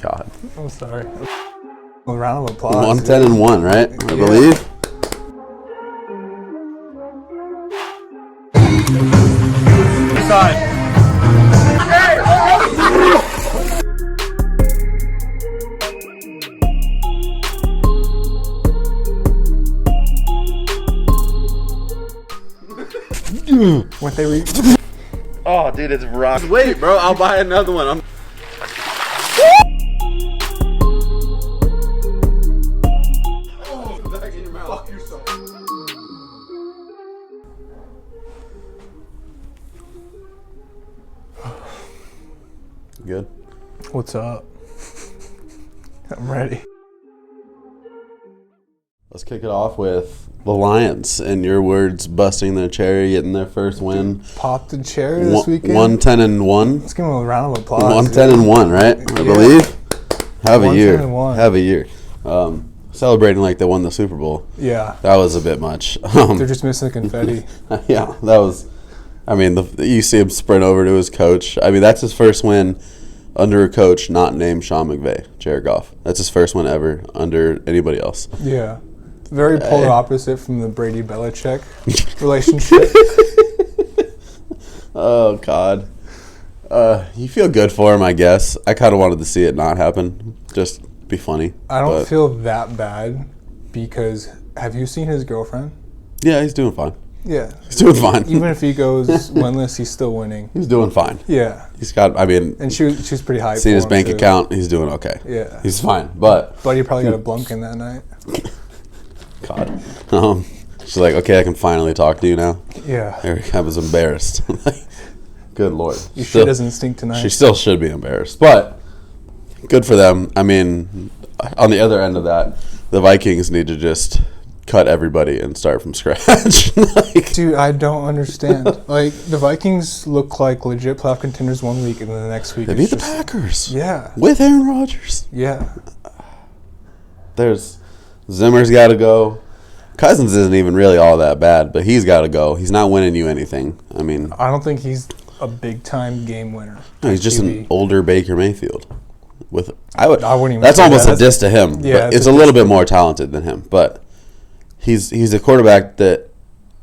God. I'm sorry. A round of applause. 110-1, right? I believe. Side. What they read? Oh, dude, it's rock. Wait, bro, I'll buy another one. Back in your mouth. Fuck yourself. Good. What's up? I'm ready. Let's kick it off with the Lions. In your words, busting their cherry, getting their first win. Popped the cherry this weekend. 110-1. Let's give them a round of applause. 110-1, right? I believe. Have a year. 110-1. Have a year. Celebrating like they won the Super Bowl. Yeah. That was a bit much. They're just missing the confetti. Yeah, that was. I mean, you see him sprint over to his coach. I mean, that's his first win under a coach not named Sean McVay, Jared Goff. That's his first one ever under anybody else. Yeah. Very polar opposite from the Brady-Belichick relationship. Oh, God. You feel good for him, I guess. I kind of wanted to see it not happen. Just be funny. I don't feel that bad because have you seen his girlfriend? Yeah, he's doing fine. Yeah. He's doing fine. Even if he goes winless, he's still winning. He's doing fine. Yeah. He's got, I mean. And she was pretty hyped. Seen his bank account. He's doing okay. Yeah. He's fine. But he probably got a Blumpkin that night. God. She's like, okay, I can finally talk to you now. Yeah. I was embarrassed. Good Lord. You shit his instinct tonight. She still should be embarrassed. But good for them. I mean, on the other end of that, the Vikings need to just cut everybody and start from scratch. Dude, I don't understand. Like, the Vikings look like legit playoff contenders one week, and then the next week they beat the Packers. Yeah. With Aaron Rodgers. Yeah. There's Zimmer's got to go. Cousins isn't even really all that bad, but he's got to go. He's not winning you anything. I mean, I don't think he's a big-time game winner. No, he's just an older Baker Mayfield. I wouldn't even that's say almost that. a diss to him. Yeah, it's a little bit more talented than him, but he's a quarterback that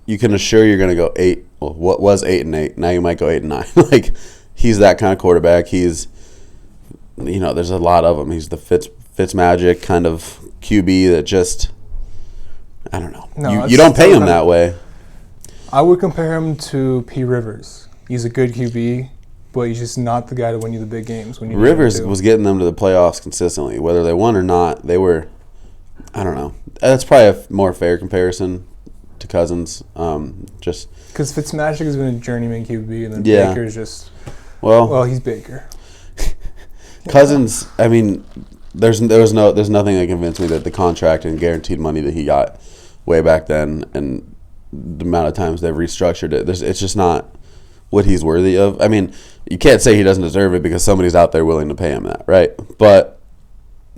you can assure you're going to go 8. Well, what was 8-8? Now you might go 8-9. Like, he's that kind of quarterback. He's, there's a lot of them. He's the Fitzmagic kind of QB that just, I don't know. No, you don't pay him that way. I would compare him to P. Rivers. He's a good QB, but he's just not the guy to win you the big games. When you Rivers was getting them to the playoffs consistently. Whether they won or not, they were, I don't know. That's probably a more fair comparison to Cousins. Just because Fitzmagic has been a journeyman QB, and then Baker's just, well, he's Baker. Cousins, I mean, there's nothing that convinced me that the contract and guaranteed money that he got way back then and the amount of times they've restructured it, it's just not what he's worthy of. I mean, you can't say he doesn't deserve it because somebody's out there willing to pay him that, right? But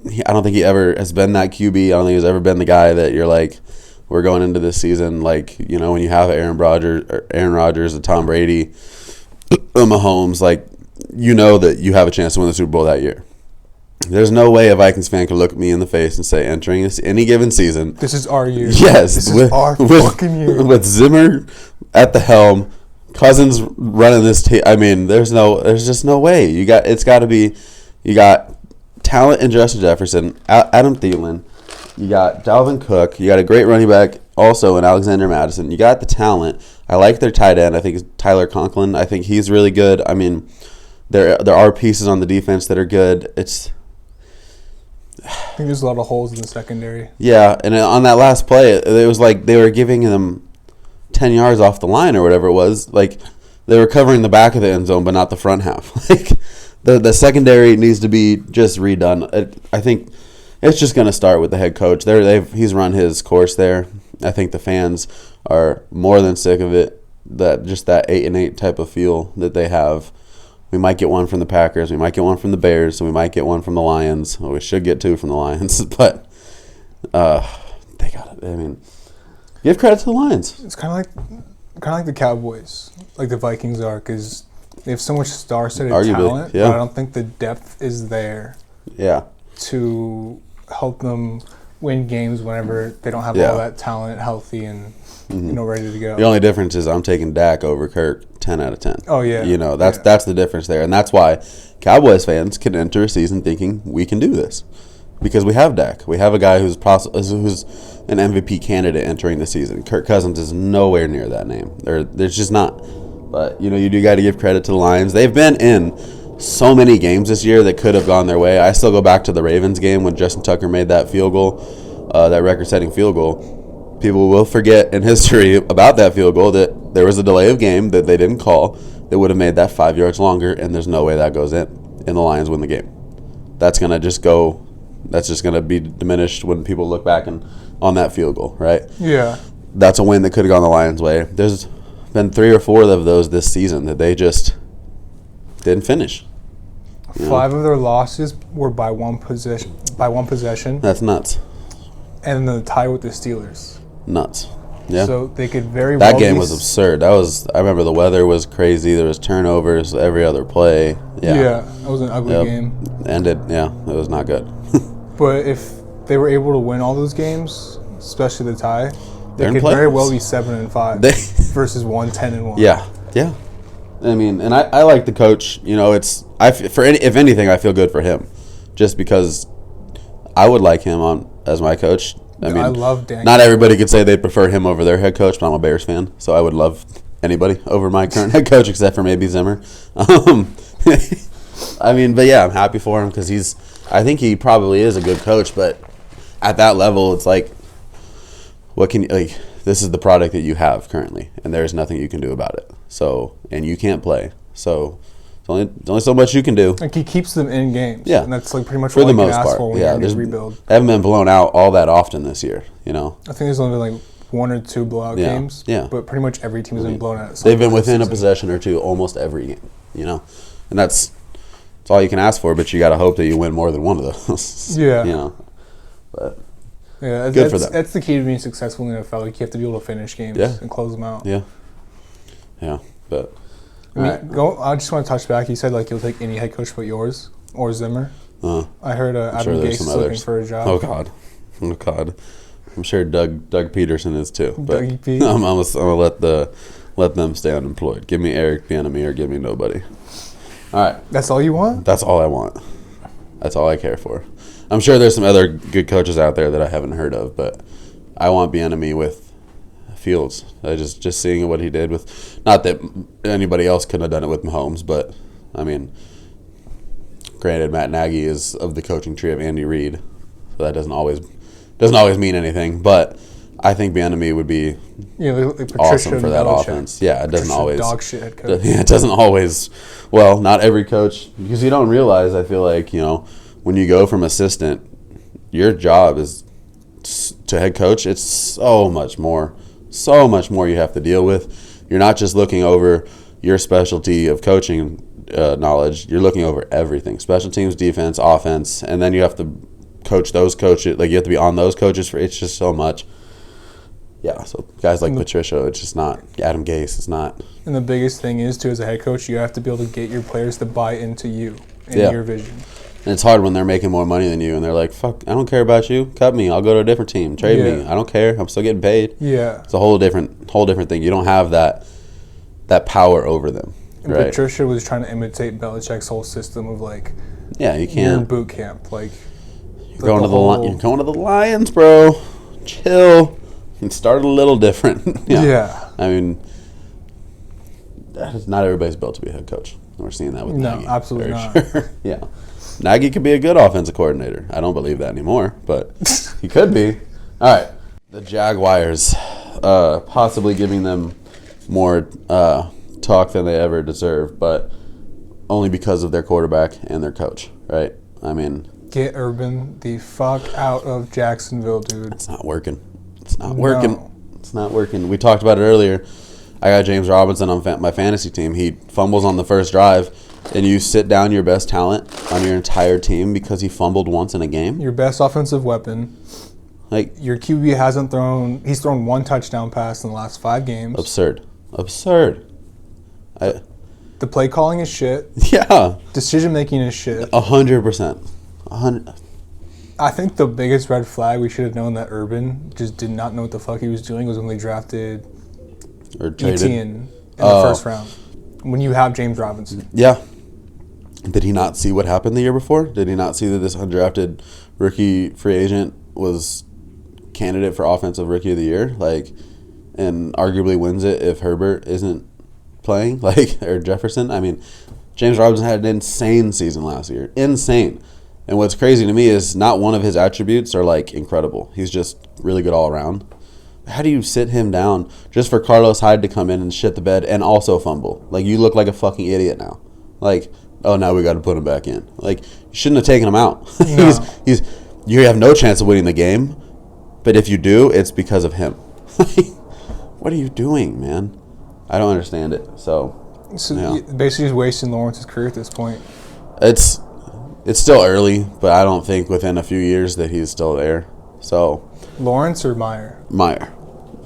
I don't think he ever has been that QB. I don't think he's ever been the guy that you're like, we're going into this season like, when you have Aaron Rodgers, a Tom Brady, a Mahomes, like, that you have a chance to win the Super Bowl that year. There's no way a Vikings fan could look at me in the face and say, entering any given season, this is our year. Yes, this is our fucking year. With Zimmer at the helm, Cousins running this team. I mean, there's just no way. You got talent in Justin Jefferson, Adam Thielen. You got Dalvin Cook. You got a great running back also in Alexander Madison. You got the talent. I like their tight end. I think it's Tyler Conklin. I think he's really good. I mean, there are pieces on the defense that are good. I think there's a lot of holes in the secondary. Yeah, and on that last play, it was like they were giving them 10 yards off the line or whatever it was. Like, they were covering the back of the end zone, but not the front half. Like, the secondary needs to be just redone. I think it's just going to start with the head coach. He's run his course there. I think the fans are more than sick of it. That 8-8 type of feel that they have. We might get one from the Packers. We might get one from the Bears. And we might get one from the Lions. Well, we should get 2 from the Lions. But they got it. I mean, give credit to the Lions. It's kind of like the Cowboys, like the Vikings are, because they have so much star-studded talent, yeah. but I don't think the depth is there Yeah. to help them win games whenever they don't have Yeah. all that talent healthy and ready to go. The only difference is I'm taking Dak over Kirk 10 out of 10. Oh, yeah. That's the difference there. And that's why Cowboys fans can enter a season thinking we can do this. Because we have Dak. We have a guy who's an MVP candidate entering the season. Kirk Cousins is nowhere near that name. There's just not. But, you do got to give credit to the Lions. They've been in so many games this year that could have gone their way. I still go back to the Ravens game when Justin Tucker made that field goal, that record-setting field goal. People will forget in history about that field goal that there was a delay of game that they didn't call that would have made that 5 yards longer, and there's no way that goes in, and the Lions win the game. That's going to just go – that's just going to be diminished when people look back on that field goal, right? Yeah. That's a win that could have gone the Lions' way. There's been 3 or 4 of those this season that they just didn't finish. 5 of their losses were by one possession. That's nuts. And the tie with the Steelers. Nuts. Yeah. So they could very that well game was absurd. I remember the weather was crazy. There was turnovers every other play. Yeah. It was an ugly game. It was not good. But if they were able to win all those games, especially the tie, they could playoffs. very well be 7-5 versus 10-1. Yeah. I mean, and I like the coach. If anything, I feel good for him, just because I would like him as my coach. I mean, I love Dan. Not everybody could say they prefer him over their head coach, but I'm a Bears fan, so I would love anybody over my current head coach except for maybe Zimmer. I mean, but yeah, I'm happy for him because I think he probably is a good coach, but at that level, it's like, this is the product that you have currently, and there's nothing you can do about it. So, and you can't play. So, there's only so much you can do. Like, he keeps them in games. Yeah. And that's pretty much for what the you most can ask part. for when you're in this rebuild. They haven't been blown out all that often this year, I think there's only been 1 or 2 blowout games. Yeah. But pretty much every team has been blown out. They've been within a possession or two almost every game, and that's all you can ask for. But you got to hope that you win more than one of those. Yeah. But yeah, good for them. That's the key to being successful in the NFL. Like, you have to be able to finish games and close them out. Yeah. But I just want to touch back. You said you'll take any head coach but yours or Zimmer. I heard Adam Gase is looking for a job. Oh God. I'm sure Doug Peterson is too. But Dougie P. I'm gonna let them stay unemployed. Give me Eric Bieniemy or give me nobody. All right. That's all you want? That's all I want. That's all I care for. I'm sure there's some other good coaches out there that I haven't heard of, but I want Bieniemy with Fields. I just seeing what he did with, not that anybody else could have done it with Mahomes, but I mean, granted, Matt Nagy is of the coaching tree of Andy Reid, so that doesn't always mean anything. But I think Bieniemy would be awesome for that offense. Yeah, it doesn't always dog shit head coach. Yeah, it doesn't always. Well, not every coach, because you don't realize. I feel like when you go from assistant, your job is to head coach. It's so much more you have to deal with. You're not just looking over your specialty of coaching knowledge. You're looking over everything: special teams, defense, offense, and then you have to coach those coaches. You have to be on those coaches for. It's just so much. Yeah, so guys like Patricia, it's just not Adam Gase. It's not. And the biggest thing is too, as a head coach, you have to be able to get your players to buy into you and your vision. And it's hard when they're making more money than you, and they're like, "Fuck, I don't care about you. Cut me. I'll go to a different team. Trade me. I don't care. I'm still getting paid." Yeah, it's a whole different thing. You don't have that power over them. And right? Patricia was trying to imitate Belichick's whole system of you can't. You're in boot camp, you're going to the Lions, bro. Chill. It started a little different. Yeah. I mean, not everybody's built to be a head coach. We're seeing that with Nagy. No, absolutely not. Sure. Yeah. Nagy could be a good offensive coordinator. I don't believe that anymore, but he could be. All right. The Jaguars, possibly giving them more talk than they ever deserve, but only because of their quarterback and their coach, right? I mean, get Urban the fuck out of Jacksonville, dude. It's not working. It's not working. We talked about it earlier. I got James Robinson on my fantasy team. He fumbles on the first drive, and you sit down your best talent on your entire team because he fumbled once in a game. Your best offensive weapon. Your QB hasn't thrown. He's thrown 1 touchdown pass in the last 5 games. Absurd. The play calling is shit. Yeah. Decision making is shit. 100%. 100. I think the biggest red flag we should have known that Urban just did not know what the fuck he was doing was when they drafted Etienne in the first round. When you have James Robinson. Yeah. Did he not see what happened the year before? Did he not see that this undrafted rookie free agent was candidate for offensive rookie of the year? Like, and arguably wins it if Herbert isn't playing, like, or Jefferson. I mean, James Robinson had an insane season last year. Insane. And what's crazy to me is not one of his attributes are, like, incredible. He's just really good all around. How do you sit him down just for Carlos Hyde to come in and shit the bed and also fumble? Like, you look like a fucking idiot now. Like, oh, now we got to put him back in. Like, you shouldn't have taken him out. No. You have no chance of winning the game. But if you do, it's because of him. What are you doing, man? I don't understand it. So yeah. Basically just wasting Lawrence's career at this point. It's still early, but I don't think within a few years that he's still there. So Lawrence or Meyer? Meyer.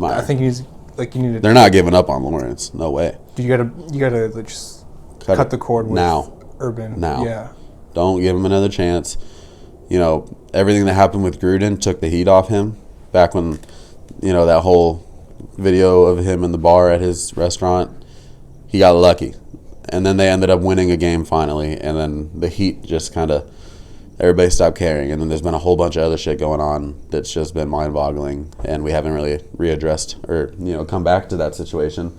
I think you need to. They're not giving up on Lawrence. No way. You gotta just cut the cord with now. Urban. Now. Yeah. Don't give him another chance. You know, everything that happened with Gruden took the heat off him. Back when, you know, that whole video of him in the bar at his restaurant, he got lucky. And then they ended up winning a game finally. And then the heat just kind of, everybody stopped caring. And then there's been a whole bunch of other shit going on that's just been mind-boggling. And we haven't really readdressed or, you know, come back to that situation.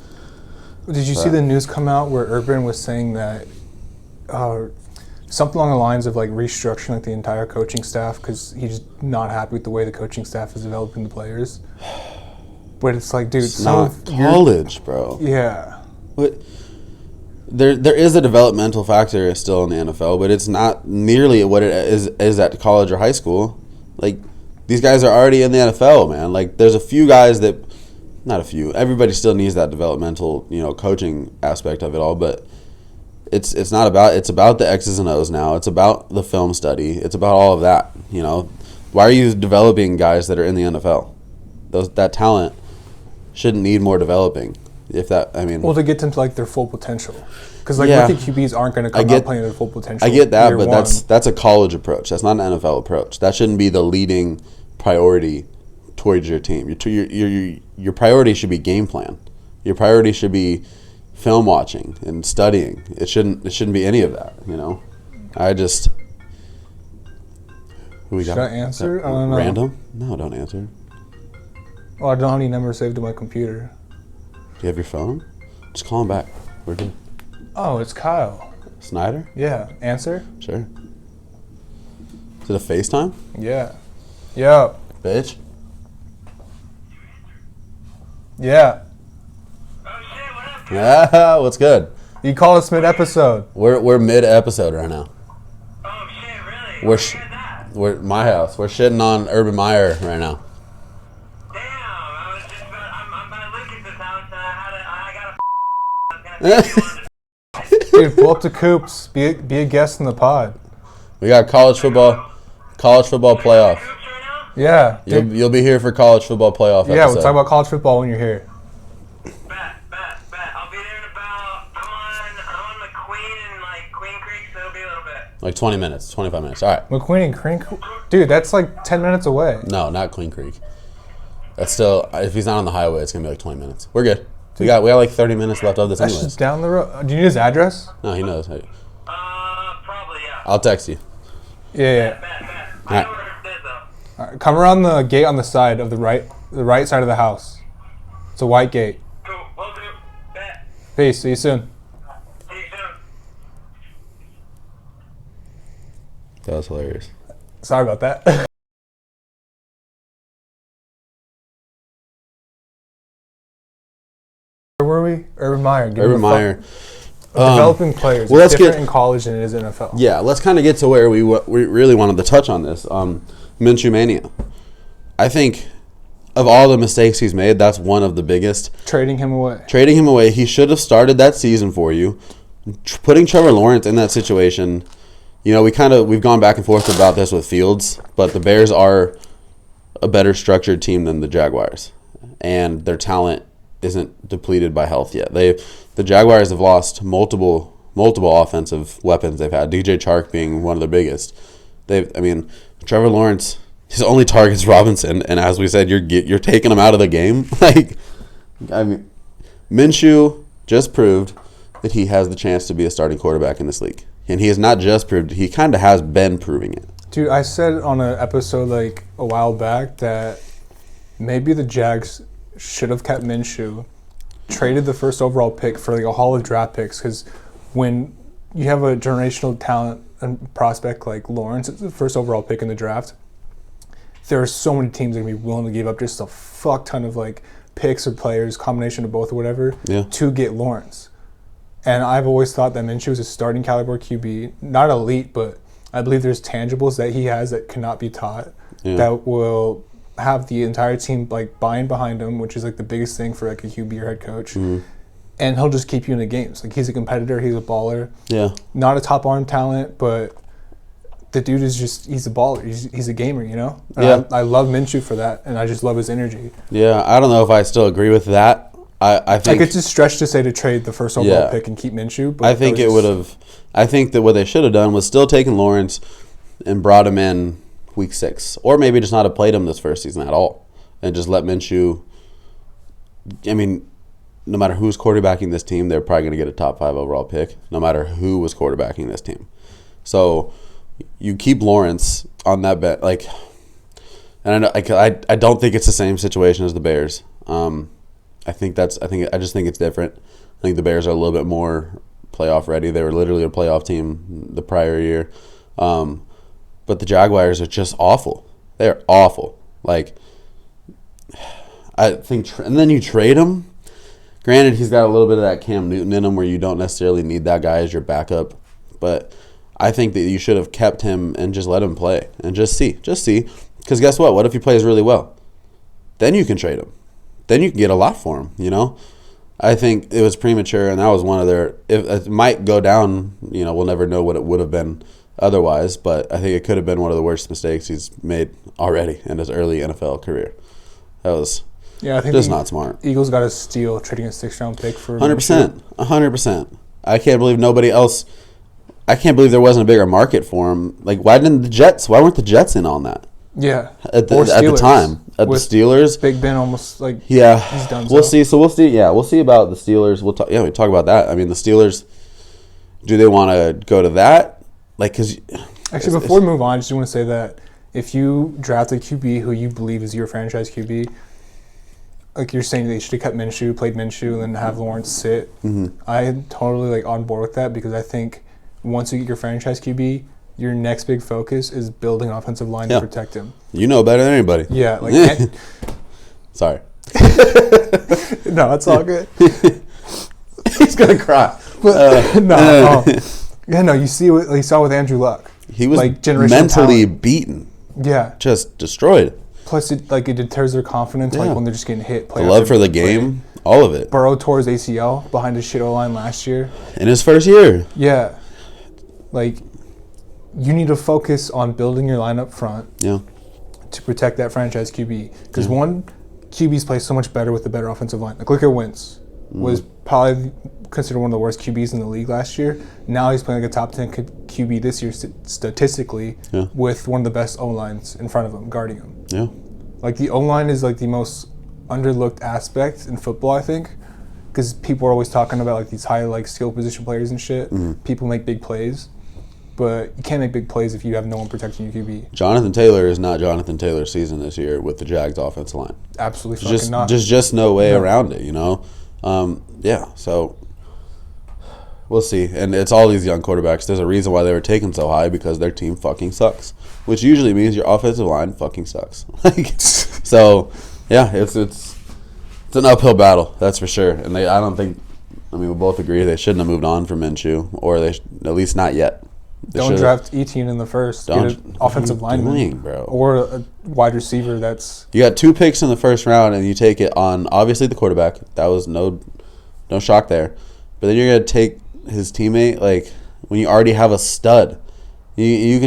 Did you see the news come out where Urban was saying that something along the lines of like restructuring like the entire coaching staff because he's not happy with the way the coaching staff is developing the players? But it's like, dude, it's not college, bro. Yeah. But there is a developmental factor still in the NFL, but it's not nearly what it is at college or high school. Like, these guys are already in the NFL, man. Like, there's a few guys that, not a few, everybody still needs that developmental, you know, coaching aspect of it all, but it's not about, it's about the X's and O's now. It's about the film study. It's about all of that, you know. Why are you developing guys that are in the NFL? That talent shouldn't need more developing. Well, to get them to like their full potential, because like rookie QBs aren't going to come out playing their full potential. I get that, but that's a college approach. That's not an NFL approach. That shouldn't be the leading priority towards your team. Your priority should be game plan. Your priority should be film watching and studying. It shouldn't be any of that. You know, Should I answer? I don't know. Random? No, don't answer. Well, I don't have any numbers saved to my computer. Do you have your phone? Just call him back. We're good. Oh, it's Kyle. Snyder? Yeah. Answer? Sure. Is it a FaceTime? Yeah. Yeah. Bitch? Yeah. Oh shit, what up, dude? Yeah, what's good? You call us mid-episode. We're mid-episode right now. Oh shit, really? We're at my house. We're shitting on Urban Meyer right now. Damn, I was just I'm about to look at this house. I got a Dude, pull up to Coops. Be a guest in the pod. We got college football playoff. Right now? Yeah. You'll be here for college football playoff Yeah, episode. we'll talk about college football when you're here. Bet. I'll be there in about, I'm on McQueen and like Queen Creek, so it'll be a little bit. Like 20 minutes, 25 minutes. All right. McQueen and Crane? Dude, that's like 10 minutes away. No, not Queen Creek. That's still, if he's not on the highway, it's going to be like 20 minutes. We're good. We got like 30 minutes left of this That's anyways. just down the road. Do you need his address? No, he knows. Probably, yeah. I'll text you. Yeah. Bet. All right. I know where it is, though. All right, come around the gate on the side of the right side of the house. It's a white gate. Cool, will do. Bet. Peace. See you soon. See you soon. That was hilarious. Sorry about that. Where were we? Urban Meyer. Urban Meyer. Developing players. Well, it's different in college than it is in NFL. Yeah, let's kind of get to where we really wanted to touch on this. Minshew Mania. I think of all the mistakes he's made, that's one of the biggest. Trading him away. He should have started that season for you. Putting Trevor Lawrence in that situation, you know, we've gone back and forth about this with Fields, but the Bears are a better structured team than the Jaguars, and their talent isn't depleted by health yet. The Jaguars have lost multiple offensive weapons they've had, DJ Chark being one of the biggest. Trevor Lawrence, his only target's Robinson, and as we said, you're taking him out of the game. Minshew just proved that he has the chance to be a starting quarterback in this league. And he has not just proved it, he kind of has been proving it. Dude, I said on an episode like a while back that maybe the Jags should have kept Minshew, traded the first overall pick for like a haul of draft picks, because when you have a generational talent and prospect like Lawrence, it's the first overall pick in the draft, there are so many teams that are going to be willing to give up just a fuck ton of like picks or players, combination of both or whatever, to get Lawrence. And I've always thought that Minshew is a starting caliber QB, not elite, but I believe there's tangibles that he has that cannot be taught, that will have the entire team like buying behind him, which is like the biggest thing for like a QB or head coach. Mm-hmm. And he'll just keep you in the games. Like, he's a competitor, he's a baller. Yeah. Not a top arm talent, but the dude is just, he's a baller. He's a gamer, you know? And I love Minshew for that, and I just love his energy. Yeah, I don't know if I still agree with that. I think like, it's a stretch to say to trade the first overall pick and keep Minshew. But I think it would have. I think that what they should have done was still taken Lawrence and brought him in week 6, or maybe just not have played him this first season at all, and just let Minshew. I mean, no matter who's quarterbacking this team, they're probably going to get a top 5 overall pick. No matter who was quarterbacking this team, so you keep Lawrence on that bet. Like, and I don't think it's the same situation as the Bears. I just think it's different. I think the Bears are a little bit more playoff ready. They were literally a playoff team the prior year. But the Jaguars are just awful. They're awful. Like, I think, and then you trade him. Granted, he's got a little bit of that Cam Newton in him where you don't necessarily need that guy as your backup. But I think that you should have kept him and just let him play and just see. Because guess what? What if he plays really well? Then you can trade him. Then you can get a lot for him, you know? I think it was premature, and that was one of their – it might go down. You know, we'll never know what it would have been otherwise, but I think it could have been one of the worst mistakes he's made already in his early NFL career. That was I think just not smart. Eagles got a steal trading a 6th-round pick for 100%. 100%. I can't believe nobody else – I can't believe there wasn't a bigger market for him. Like, why weren't the Jets in on that? Yeah. At the time. At the Steelers. Big Ben almost like he's done. We'll see. So we'll see. Yeah, we'll see about the Steelers. We talk about that. I mean, the Steelers, do they want to go to that? Like, because actually, before we move on, I just want to say that if you draft a QB who you believe is your franchise QB, like you're saying they should have kept Minshew, played Minshew, and then have Lawrence sit. Mm-hmm. I'm totally like on board with that, because I think once you get your franchise QB, your next big focus is building an offensive line to protect him. You know better than anybody. Yeah. Like, sorry. No, it's all good. He's going to cry. But, no. You saw with Andrew Luck. He was like mentally beaten. Yeah. Just destroyed. Plus, it deters their confidence when they're just getting hit. The love for the game, all of it. Burrow tore his ACL behind his shit O-line last year. In his first year. Yeah. Like, you need to focus on building your line up front to protect that franchise QB. Because one, QBs play so much better with a better offensive line. Like, look at Wentz. Was probably considered one of the worst QBs in the league last year. Now he's playing like a top 10 QB this year statistically with one of the best O-lines in front of him, guarding him. Yeah. Like, the O-line is like the most underlooked aspect in football, I think. Because people are always talking about like these high like skill position players and shit. People make big plays. But you can't make big plays if you have no one protecting your QB. Jonathan Taylor is not Jonathan Taylor's season this year with the Jags offensive line. Absolutely fucking not. Just no way around it, you know? So we'll see. And it's all these young quarterbacks. There's a reason why they were taken so high, because their team fucking sucks. Which usually means your offensive line fucking sucks. So, yeah, it's an uphill battle, that's for sure. And we both agree they shouldn't have moved on from Minshew, or they at least not yet. Don't draft Etienne in the first. Get an offensive lineman, bro, or a wide receiver. That's you got 2 picks in the first round, and you take it on obviously the quarterback. That was no shock there. But then you're gonna take his teammate, like, when you already have a stud. You're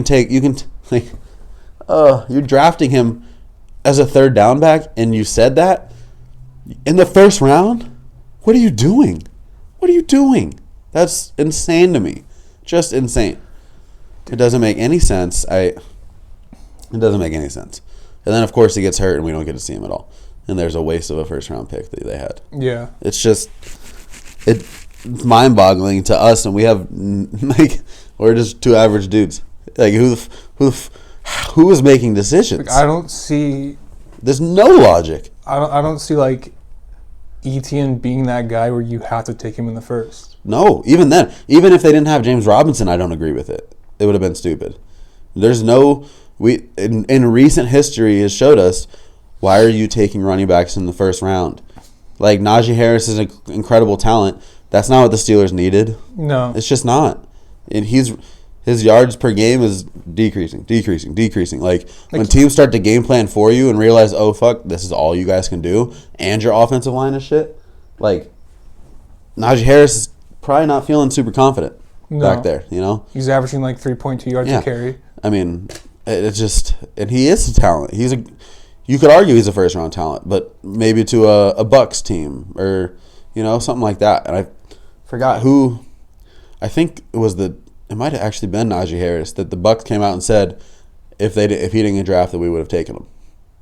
drafting him as a 3rd down back, and you said that in the first round. What are you doing? That's insane to me. Just insane. It doesn't make any sense. It doesn't make any sense. And then, of course, he gets hurt and we don't get to see him at all. And there's a waste of a first-round pick that they had. Yeah. It's just it's mind-boggling to us, and we have, like, we're just two average dudes. Like, who is making decisions? Like, I don't see... There's no logic. I don't see, like, Etienne being that guy where you have to take him in the first. No, even then. Even if they didn't have James Robinson, I don't agree with it. It would have been stupid. There's no... In recent history has showed us, why are you taking running backs in the first round? Like, Najee Harris is an incredible talent. That's not what the Steelers needed. No. It's just not. And his yards per game is decreasing. Like, when teams start to game plan for you and realize, oh, fuck, this is all you guys can do, and your offensive line is shit, like, Najee Harris is probably not feeling super confident back there, you know? He's averaging, like, 3.2 yards a carry. I mean, it's just... And he is a talent. You could argue he's a first-round talent, but maybe to a Bucks team or, you know, something like that. And I forgot who... I think it might have actually been Najee Harris that the Bucks came out and said if he didn't get drafted, we would have taken him.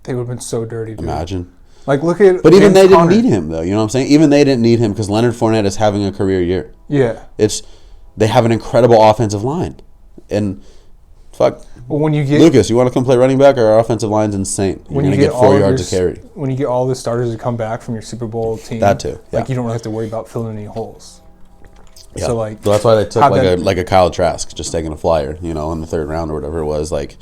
They would have been so dirty, dude. Imagine. Like, look at... But even they didn't need him, though. You know what I'm saying? Even they didn't need him because Leonard Fournette is having a career year. Yeah. They have an incredible offensive line. And, fuck... Well, when you get Lucas, you want to come play running back? Our offensive line's insane. You're going to get 4 yards a carry. When you get all the starters to come back from your Super Bowl team, that too. Yeah. Like, you don't really have to worry about filling any holes. Yeah. So, like, that's why they took like a Kyle Trask, just taking a flyer, you know, in the third round or whatever it was. Like,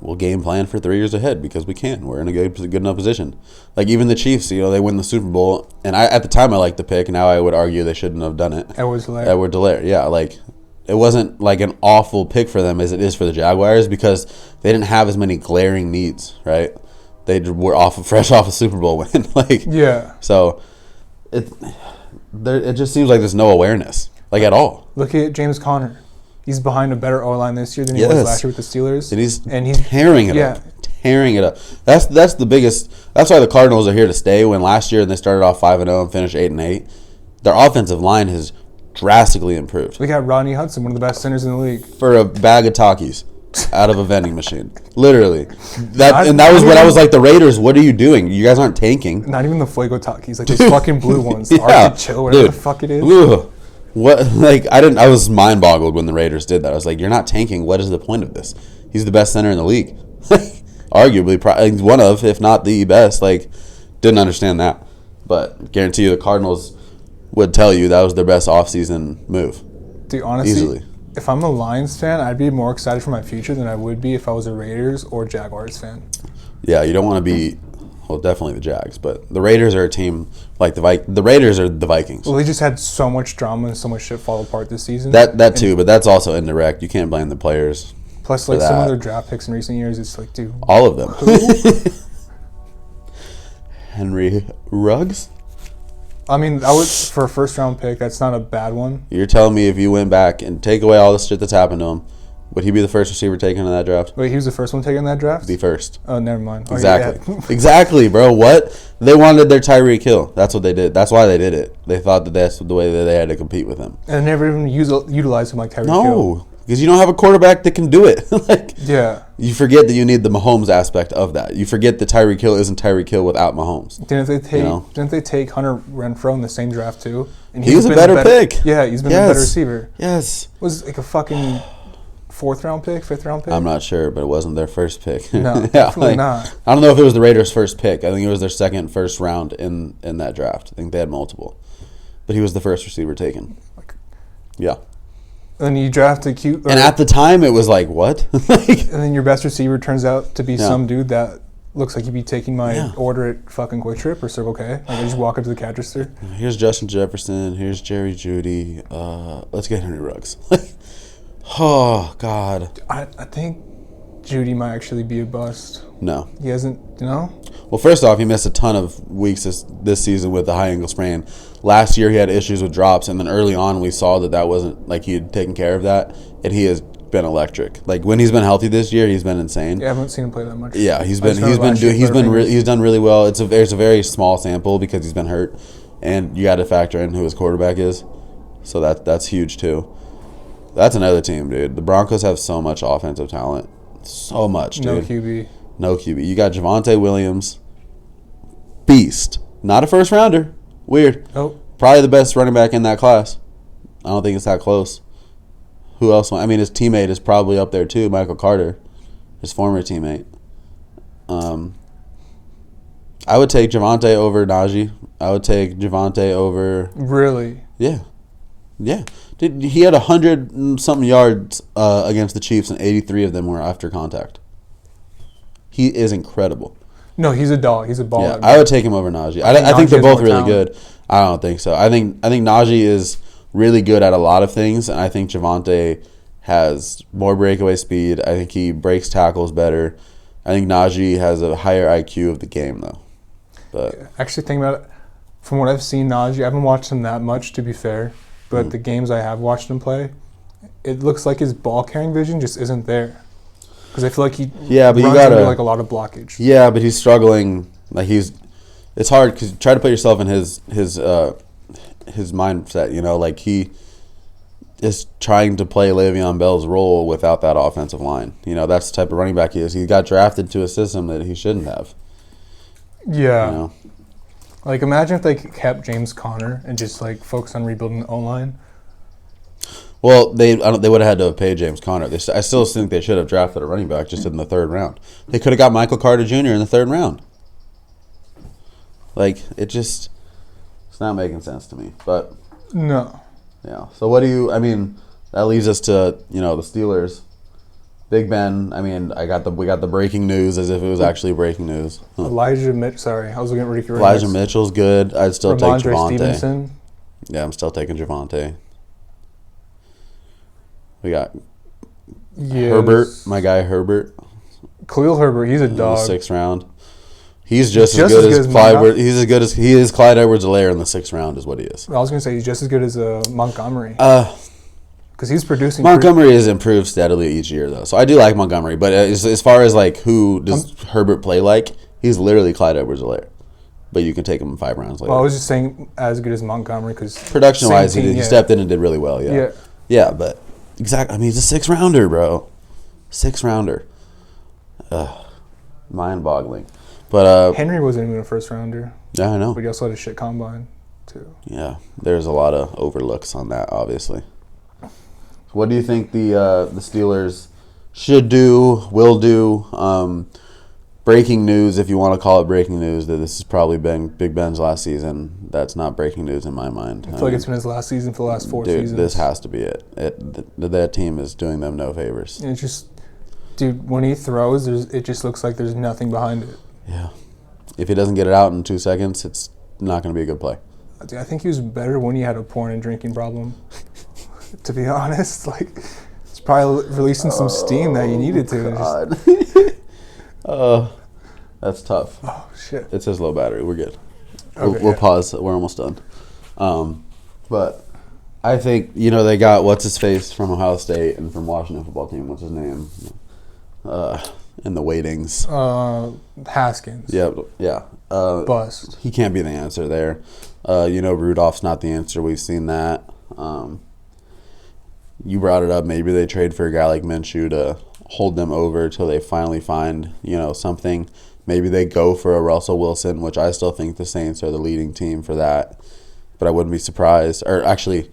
we'll game plan for 3 years ahead because we can. We're in a good enough position. Like, even the Chiefs, you know, they win the Super Bowl, and at the time I liked the pick. Now I would argue they shouldn't have done it. Edward Delaire, yeah, like. It wasn't like an awful pick for them as it is for the Jaguars because they didn't have as many glaring needs, right? They were fresh off a Super Bowl win, like yeah. So it just seems like there's no awareness, like at all. Look at James Conner; he's behind a better O-line this year than he was last year with the Steelers, and he's tearing it up, tearing it up. That's the biggest. That's why the Cardinals are here to stay. When last year they started off 5-0 and finished 8-8, their offensive line has drastically improved. We got Rodney Hudson, one of the best centers in the league, for a bag of Takis out of a vending machine. Literally. That was what I was like, the Raiders, what are you doing? You guys aren't tanking. Not even the Fuego Takis, like those fucking blue ones. The Arctic Chill, whatever the fuck it is. Ugh. What? Like, I was mind boggled when the Raiders did that. I was like, you're not tanking. What is the point of this? He's the best center in the league. Arguably, one of, if not the best. Like, didn't understand that. But guarantee you the Cardinals would tell you that was their best offseason move. Dude, honestly, easily. If I'm a Lions fan, I'd be more excited for my future than I would be if I was a Raiders or Jaguars fan. Yeah, you don't want to be, well, definitely the Jags, but the Raiders are a team like the Raiders are the Vikings. Well, they just had so much drama and so much shit fall apart this season. That too, but that's also indirect. You can't blame the players. Plus, like, some of their draft picks in recent years, it's like, dude. All of them. Henry Ruggs? I mean, that was for a first-round pick. That's not a bad one. You're telling me if you went back and take away all the shit that's happened to him, would he be the first receiver taken in that draft? Wait, he was the first one taken in that draft? Be first. Oh, never mind. Exactly. Exactly, bro. What? They wanted their Tyreek Hill. That's what they did. That's why they did it. They thought that that's the way that they had to compete with him. And never even utilized him like Tyreek Hill. No, because you don't have a quarterback that can do it. Like, yeah. You forget that you need the Mahomes aspect of that. You forget that Tyreek Hill isn't Tyreek Hill without Mahomes. Didn't they take Hunter Renfrow in the same draft too? And he was a better pick. Yeah, he's been a better receiver. Yes. It was like a fucking fifth-round pick? I'm not sure, but it wasn't their first pick. No, definitely not. I don't know if it was the Raiders' first pick. I think it was their first round in that draft. I think they had multiple. But he was the first receiver taken. Yeah. And you draft a cute... And at the time, it was like, what? And then your best receiver turns out to be some dude that looks like he'd be taking my order at fucking Quick Trip or Circle K. Like, I just walk up to the cash register. Here's Justin Jefferson. Here's Jerry Jeudy. Let's get Henry Ruggs. Oh, God. I think Jeudy might actually be a bust. No. He hasn't, Well, first off, he missed a ton of weeks this season with the high ankle sprain. Last year, he had issues with drops, and then early on, we saw that wasn't, like, he had taken care of that, and he has been electric. Like, when he's been healthy this year, he's been insane. Yeah, I haven't seen him play that much. Yeah, he's done really well. There's a very small sample because he's been hurt, and you got to factor in who his quarterback is. So that's huge too. That's another team, dude. The Broncos have so much offensive talent. so much, dude. No QB. No QB. You got Javonte Williams, beast. Not a first rounder. Weird. Oh, Probably the best running back in that class. I don't think it's that close. Who else? I mean, his teammate is probably up there too. Michael Carter, his former teammate. I would take Javonte over Najee. I would take Javonte over. really? Yeah. Dude, he had 100-something yards against the Chiefs, and 83 of them were after contact. He is incredible. No, he's a dog. He's a baller. Yeah, I would take him over Najee. I think Najee they're has both more really talent. good. I don't think so. I think Najee is really good at a lot of things, and I think Javonte has more breakaway speed. I think he breaks tackles better. I think Najee has a higher IQ of the game, though. But Actually, think about it. From what I've seen, Najee, I haven't watched him that much, to be fair. But the games I have watched him play, it looks like his ball carrying vision just isn't there. Because I feel like he but you runs gotta under like a lot of blockage. yeah, but he's struggling. Like it's hard because try to put yourself in his mindset. You know, like he is trying to play Le'Veon Bell's role without that offensive line. You know, that's the type of running back he is. He got drafted to a system that he shouldn't have. Yeah. You know? Like, imagine if they kept James Conner and just, like, focused on rebuilding the O-line. Well, they would have had to have paid James Conner. I still think they should have drafted a running back just in the third round. They could have got Michael Carter Jr. in the third round. Like, it's not making sense to me. But, No. yeah. So what do you, I mean, that leads us to, the Steelers. Big Ben, I mean, we got the breaking news as if it was actually breaking news. Elijah Mitchell. Sorry, I was looking at Ricky Reyes. Elijah Mitchell's good. I'd still take Ramondre Javonte. Stevenson. Yeah, I'm still taking Javonte. We got Yes. Herbert, my guy Herbert. Khalil Herbert, he's a In the dog. 6th round. He's just as good as Clyde. He's as good as he is. Clyde Edwards-Helaire in the 6th round is what he is. I was going to say he's just as good as Montgomery. Because he's producing. Montgomery has improved steadily each year, though. So I do like Montgomery, but as far as like who does Herbert play like, he's literally Clyde Edwards-Helaire. But you can take him in 5 rounds later. Well, I was just saying as good as Montgomery because Production-wise, he stepped in and did really well. Yeah. Yeah, but exactly. I mean, he's a 6th rounder, bro. 6th rounder. Mind-boggling. But Henry wasn't even a first rounder, yeah, I know. but he also had a shit combine too. Yeah, there's a lot of overlooks on that, obviously. What do you think the Steelers should do, will do? Breaking news, if you want to call it breaking news, that this has probably been Big Ben's last season. That's not breaking news in my mind. I feel like it's been his last season for the last 4 dude, seasons. this has to be it. That team is doing them no favors. And it's just, dude, when he throws, it just looks like there's nothing behind it. Yeah. If he doesn't get it out in 2 seconds, it's not going to be a good play. Dude, I think he was better when he had a porn and drinking problem. To be honest, like, it's probably releasing some steam that you needed to. God. That's tough. Oh shit! It says low battery. We're good. Okay, We'll pause. We're almost done. But I think, they got what's-his-face from Ohio State and from Washington football team. What's his name? In the weightings. Haskins. Yeah. Bust. He can't be the answer there. Rudolph's not the answer. We've seen that. You brought it up. Maybe they trade for a guy like Minshew to hold them over till they finally find, something. Maybe they go for a Russell Wilson, which I still think the Saints are the leading team for that. But I wouldn't be surprised. Or actually,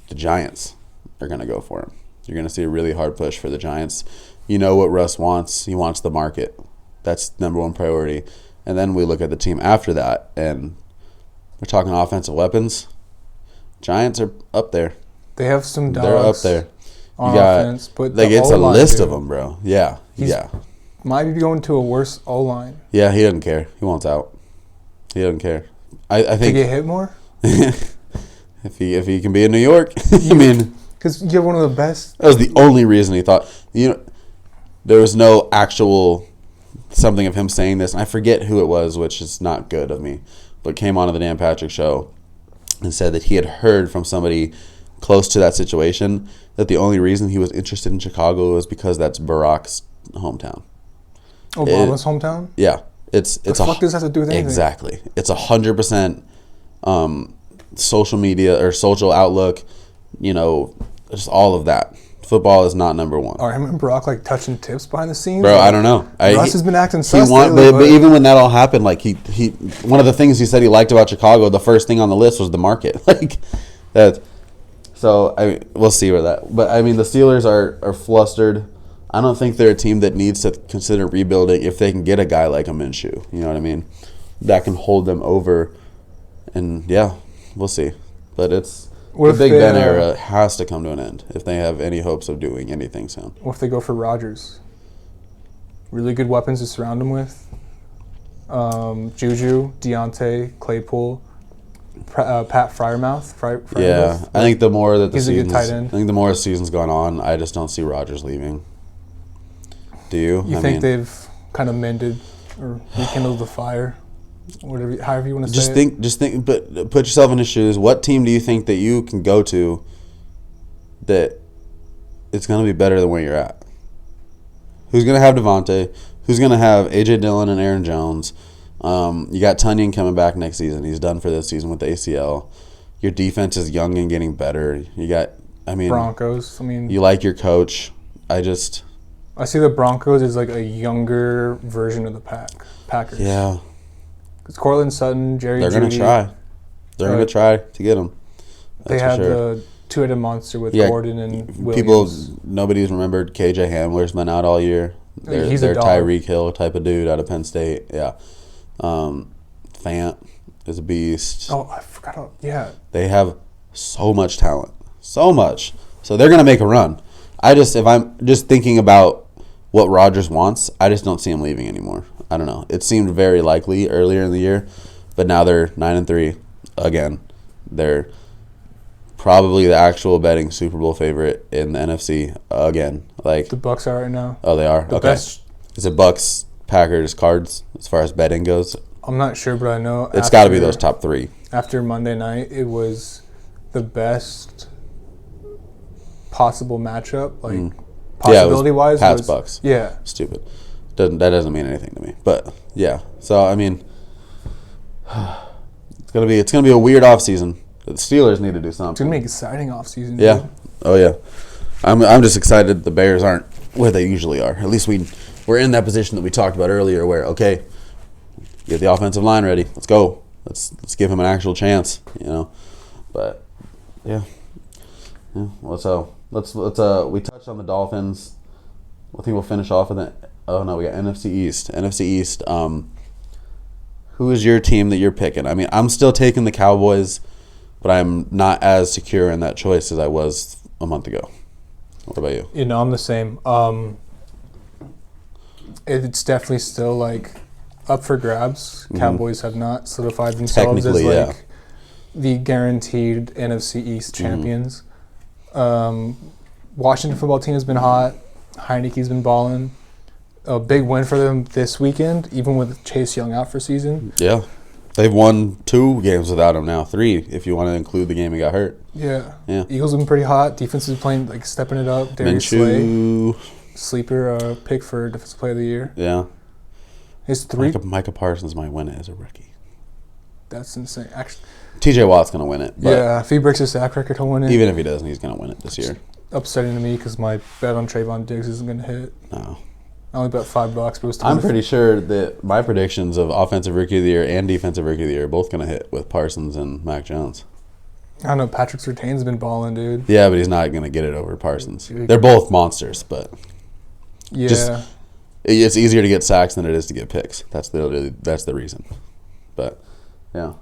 the Giants are going to go for him. You're going to see a really hard push for the Giants. You know what Russ wants. He wants the market. That's number one priority. And then we look at the team after that, and we're talking offensive weapons. Giants are up there. They have some dogs. They're up there. On offense, but it's a list of them, bro. Yeah, yeah. Might be going to a worse O-line. Yeah, he doesn't care. He wants out. He doesn't care. I think to get hit more. if he can be in New York, I mean, because you have one of the best. That was the only reason he thought. There was no actual something of him saying this, and I forget who it was, which is not good of me, but came on to the Dan Patrick Show and said that he had heard from somebody close to that situation that the only reason he was interested in Chicago was because that's Barack's hometown. Obama's hometown? Yeah. It's the fuck does that have to do with anything? Exactly. It's 100% social media or social outlook, just all of that Football is not number one. I remember Brock like touching tips behind the scenes. Bro, like, I don't know. Russ has been acting sus but lately, even when that all happened, like he one of the things he said he liked about Chicago, the first thing on the list was the market. Like that. So we'll see where that. But I mean, the Steelers are flustered. I don't think they're a team that needs to consider rebuilding if they can get a guy like a Minshew. You know what I mean? That can hold them over. And yeah, we'll see. But the Big Ben era has to come to an end if they have any hopes of doing anything soon. What if they go for Rodgers? Really good weapons to surround him with. Juju, Deontay, Claypool, Pat Freiermuth. Yeah, I think the more that he's a good tight end. I think the more the season's gone on, I just don't see Rodgers leaving. Do you? You think they've kind of mended or rekindled the fire? Whatever, however you want to say it. Just think, but put yourself in his shoes. What team do you think that you can go to that it's going to be better than where you're at? Who's going to have Devontae? Who's going to have A.J. Dillon and Aaron Jones? You got Tunyon coming back next season. He's done for this season with the ACL. Your defense is young and getting better. You got, Broncos. You like your coach. I see the Broncos as like a younger version of the Packers. Yeah. It's Cortland Sutton, Jerry Jeudy. They're going to try. They're going to try to get him. They have the two-headed monster with Gordon and Williams. Nobody's remembered KJ Hamler's been out all year. He's they're a dog. Tyreek Hill type of dude out of Penn State. Yeah. Fant is a beast. Oh, I forgot. Yeah. They have so much talent. So much. So they're going to make a run. If I'm just thinking about what Rodgers wants, I just don't see him leaving anymore. I don't know. It seemed very likely earlier in the year, but now they're 9-3 again. They're probably the actual betting Super Bowl favorite in the NFC again. Like the Bucs are right now. Oh, they are. Okay. Is it Bucs, Packers, Cards as far as betting goes? I'm not sure, but I know it's got to be those top three. After Monday night, it was the best possible matchup, like possibility-wise. Pats Bucs. Yeah. Stupid. That doesn't mean anything to me. But yeah. So I mean, it's gonna be a weird offseason. The Steelers need to do something. It's gonna be an exciting offseason. Yeah. Dude. Oh yeah. I'm just excited the Bears aren't where they usually are. At least we're in that position that we talked about earlier, where okay, get the offensive line ready. Let's go. Let's give him an actual chance. You know. But yeah. Well, let's we touched on the Dolphins. I think we'll finish off with it. Oh no, we got NFC East. NFC East. Who is your team that you're picking? I mean, I'm still taking the Cowboys, but I'm not as secure in that choice as I was a month ago. What about you? You know, I'm the same. It's definitely still like up for grabs. Mm-hmm. Cowboys have not solidified themselves as like the guaranteed NFC East champions. Washington football team has been hot. Heineke's been balling. A big win for them this weekend, even with Chase Young out for season. Yeah. They've won 2 games without him now. 3, if you want to include the game he got hurt. Yeah. Eagles have been pretty hot. Defense is playing, like, stepping it up. Darius Slay, sleeper pick for Defensive Player of the Year. Yeah. His 3. Micah Parsons might win it as a rookie. That's insane. Actually, T.J. Watt's going to win it. Yeah, if he breaks his sack record, he'll win it. Even if he doesn't, he's going to win it this year. Upsetting to me because my bet on Trayvon Diggs isn't going to hit. No. I only bet $5, but it was I'm pretty sure that my predictions of Offensive Rookie of the Year and Defensive Rookie of the Year are both going to hit with Parsons and Mac Jones. I don't know. Patrick Surtain's been balling, dude. Yeah, but he's not going to get it over Parsons. They're both monsters, but it's easier to get sacks than it is to get picks. That's the reason. But yeah.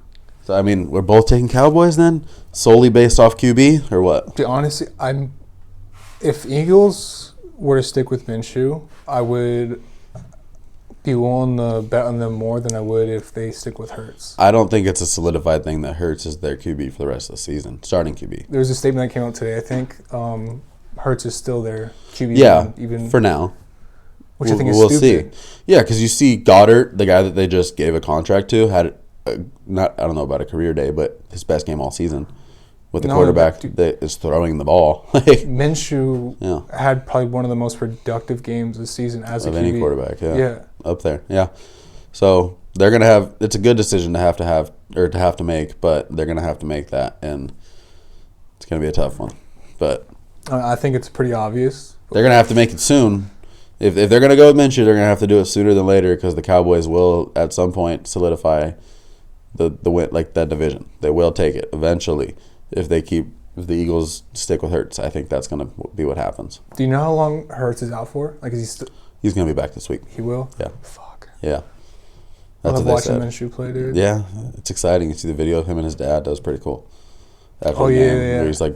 So I mean, we're both taking Cowboys then, solely based off QB or what? Dude, honestly, if Eagles were to stick with Minshew, I would be willing to bet on them more than I would if they stick with Hurts. I don't think it's a solidified thing that Hurts is their QB for the rest of the season, starting QB. There was a statement that came out today. I think Hurts is still their QB. Yeah, even for now. Which I think is stupid. See. Yeah, because you see Goddard, the guy that they just gave a contract to, had I don't know about a career day, but his best game all season with the quarterback that is throwing the ball. Minshew had probably one of the most productive games this season as a QB. Any quarterback, yeah. Up there, yeah. So they're going to have – it's a good decision to have to make, but they're going to have to make that, and it's going to be a tough one. But, I think it's pretty obvious. They're going to have to make it soon. If they're going to go with Minshew, they're going to have to do it sooner than later because the Cowboys will, at some point, solidify the win, like that division. They will take it eventually if the Eagles stick with Hurts. I think that's going to be what happens. Do you know how long Hurts is out for? Like, is he He's going to be back this week. He will? Yeah. Fuck. Yeah. I That's love what they watching said. Minshew play, dude. Yeah, it's exciting. You see the video of him and his dad. That was pretty cool. After Oh, the yeah, game, yeah. where he's like,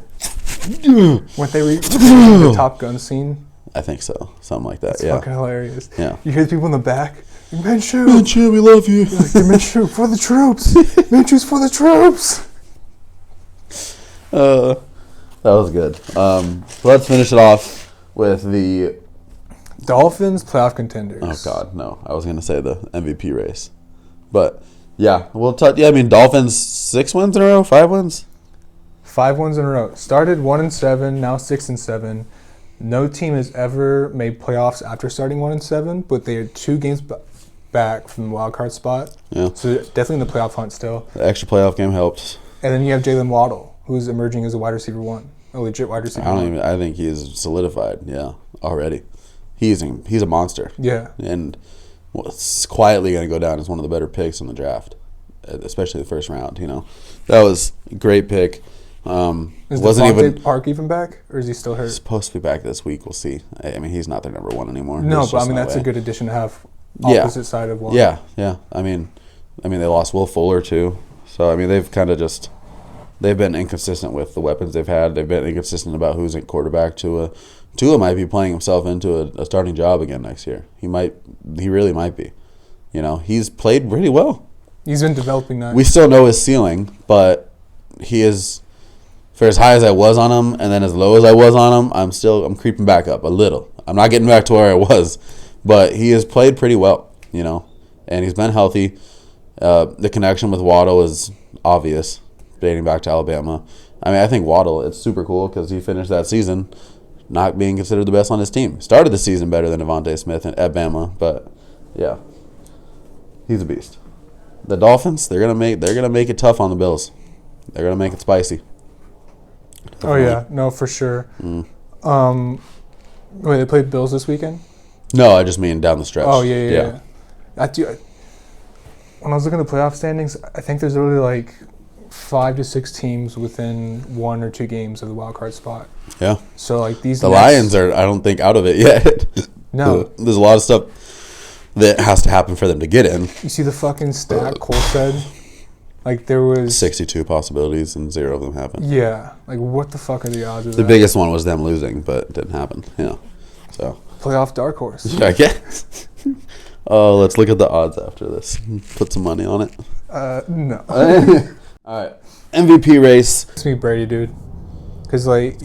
Weren't they the Top Gun scene? I think so. Something like that. It's Yeah. fucking hilarious. Yeah. You hear the people in the back, Minshew! Minshew, we love you. Like, Minshew for the troops! Minshew's for the troops! That was good. So let's finish it off with the. Dolphins, playoff contenders. Oh God, no! I was gonna say the MVP race, but yeah, we'll touch. Yeah, I mean Dolphins 6 wins in a row, 5 wins. 5 wins in a row. Started 1-7, now 6-7. No team has ever made playoffs after starting 1-7, but they are 2 games back from the wild card spot. Yeah, So they're definitely in the playoff hunt still. the extra playoff game helped. And then you have Jalen Waddle, who's emerging as a wide receiver 1, a legit wide receiver. I think he is solidified. Yeah, already. He's a monster. Yeah. And it's quietly going to go down as one of the better picks in the draft, especially the first round. You know, that was a great pick. Is Wasn't Devontae even Park even back, or is he still hurt? supposed to be back this week. We'll see. I mean, he's not their number 1 anymore. No, There's but I just mean no that's way. a good addition to have. Yeah. Opposite side of one. Yeah. I mean, they lost Will Fuller too. So I mean, they've kind of they've been inconsistent with the weapons they've had. They've been inconsistent about who's at quarterback. Tua might be playing himself into a starting job again next year. He really might be. You know, he's played really well. He's been developing that. We still know his ceiling, but he is, for as high as I was on him and then as low as I was on him, I'm creeping back up a little. I'm not getting back to where I was, but he has played pretty well, you know, and he's been healthy. The connection with Waddle is obvious, dating back to Alabama. I mean, I think Waddle, it's super cool because he finished that season not being considered the best on his team. Started the season better than Devontae Smith at Bama, but yeah, he's a beast. The Dolphins, they're gonna make it tough on the Bills. They're gonna make it spicy. Oh yeah, no, for sure. Wait, they played Bills this weekend? No, I just mean down the stretch. Oh yeah. When I was looking at the playoff standings, I think there's really like 5 to 6 teams within 1 or 2 games of the wild card spot. Yeah. So like these. The Lions are, I don't think, out of it yet. No. There's a lot of stuff that has to happen for them to get in. You see the fucking stat Cole said? Like there was 62 possibilities and 0 of them happened. Yeah. Like what the fuck are the odds of The that? biggest one was them losing, but it didn't happen. Yeah. So. Playoff dark horse. I guess. Oh, let's look at the odds after this. Put some money on it. No. All right. MVP race. It's me Brady, dude. Because like It's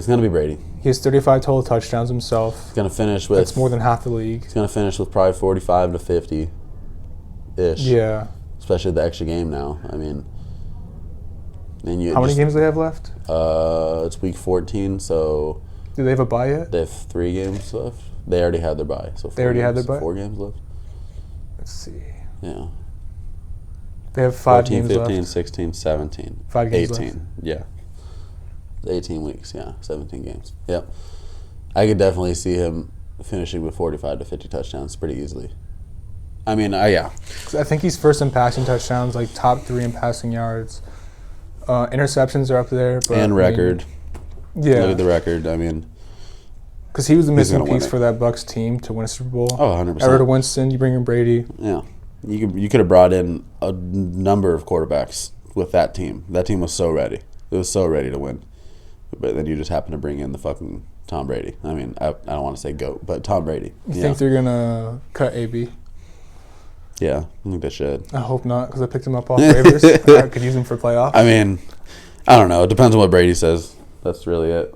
gonna be Brady. he has 35 total touchdowns himself. He's gonna finish with. That's more than half the league. He's gonna finish with probably 45 to 50 ish. Yeah. Especially the extra game now. I mean. And you How many games do they have left? It's week 14, so Do they have a bye yet? they have 3 games left. They already had their bye, so They already had their bye? 4 games left. Let's see. Yeah. They have 5 14, games 15, left. 16, 17. 5 games 18. left. Yeah. 18 weeks, yeah. 17 games. Yep. I could definitely see him finishing with 45 to 50 touchdowns pretty easily. I mean, yeah. I think he's first in passing touchdowns, like top 3 in passing yards. Interceptions are up there. But, And record. Yeah. Look at the record. I mean, Because he was the He's missing gonna win piece it. for that Bucks team to win a Super Bowl. oh, 100%. Ever to Winston, you bring in Brady. Yeah. You could have brought in a number of quarterbacks with that team. That team was so ready. It was so ready to win. But then you just happen to bring in the fucking Tom Brady. I mean, I don't want to say GOAT, but Tom Brady. You think they're going to cut AB? Yeah, I think they should. I hope not, because I picked him up off waivers. I could use him for playoffs. I mean, I don't know. It depends on what Brady says. That's really it.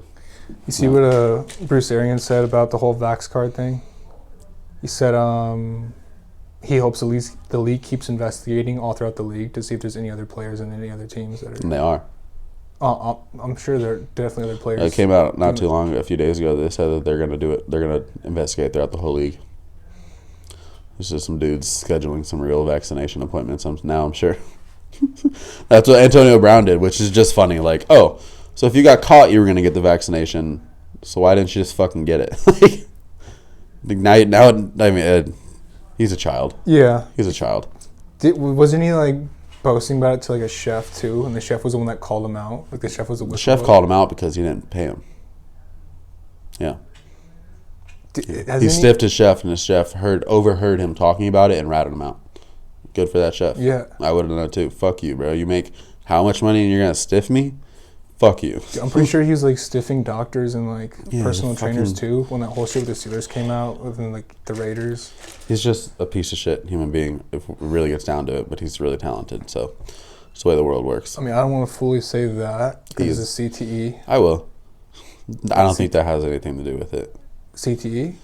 You see what Bruce Arians said about the whole Vax card thing? He said he hopes the league keeps investigating all throughout the league to see if there's any other players and any other teams that And are. they are. I'm sure there are definitely other players. It came out not too long ago, a few days ago. They said that they're going to do it. They're going to investigate throughout the whole league. There's just some dudes scheduling some real vaccination appointments. I'm sure. That's what Antonio Brown did, which is just funny. Like, oh, so if you got caught, you were going to get the vaccination, So why didn't you just fucking get it? I mean, he's a child. Yeah. He's a child. Wasn't he like boasting about it to like a chef too? And the chef was the one that called him out. Like the chef was The chef called him out because he didn't pay him. Yeah. He stiffed his chef, and his chef overheard him talking about it and ratted him out. Good for that chef. Yeah. I would have done it too. Fuck you, bro. You make how much money and you're gonna stiff me? Fuck you. I'm pretty sure he was like stiffing doctors and like Yeah, personal trainers fucking- too. When that whole shit with the Steelers came out, within like the Raiders. He's just a piece of shit human being if it really gets down to it, but he's really talented. So it's the way the world works. I mean, I don't want to fully say that because He's- it's a CTE. I will. I don't think that has anything to do with it. CTE,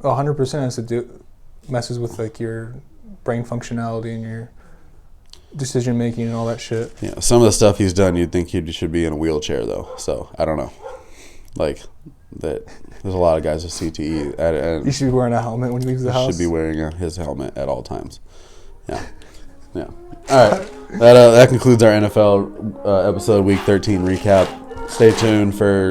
100% has to do messes with like your brain functionality and your decision making and all that shit. Yeah, some of the stuff he's done, you'd think he should be in a wheelchair though. So I don't know. Like that, there's a lot of guys with CTE. And You should be wearing a helmet when you leave the house. should be wearing his helmet at all times. Yeah, yeah. All right, that concludes our NFL episode Week 13 recap. Stay tuned for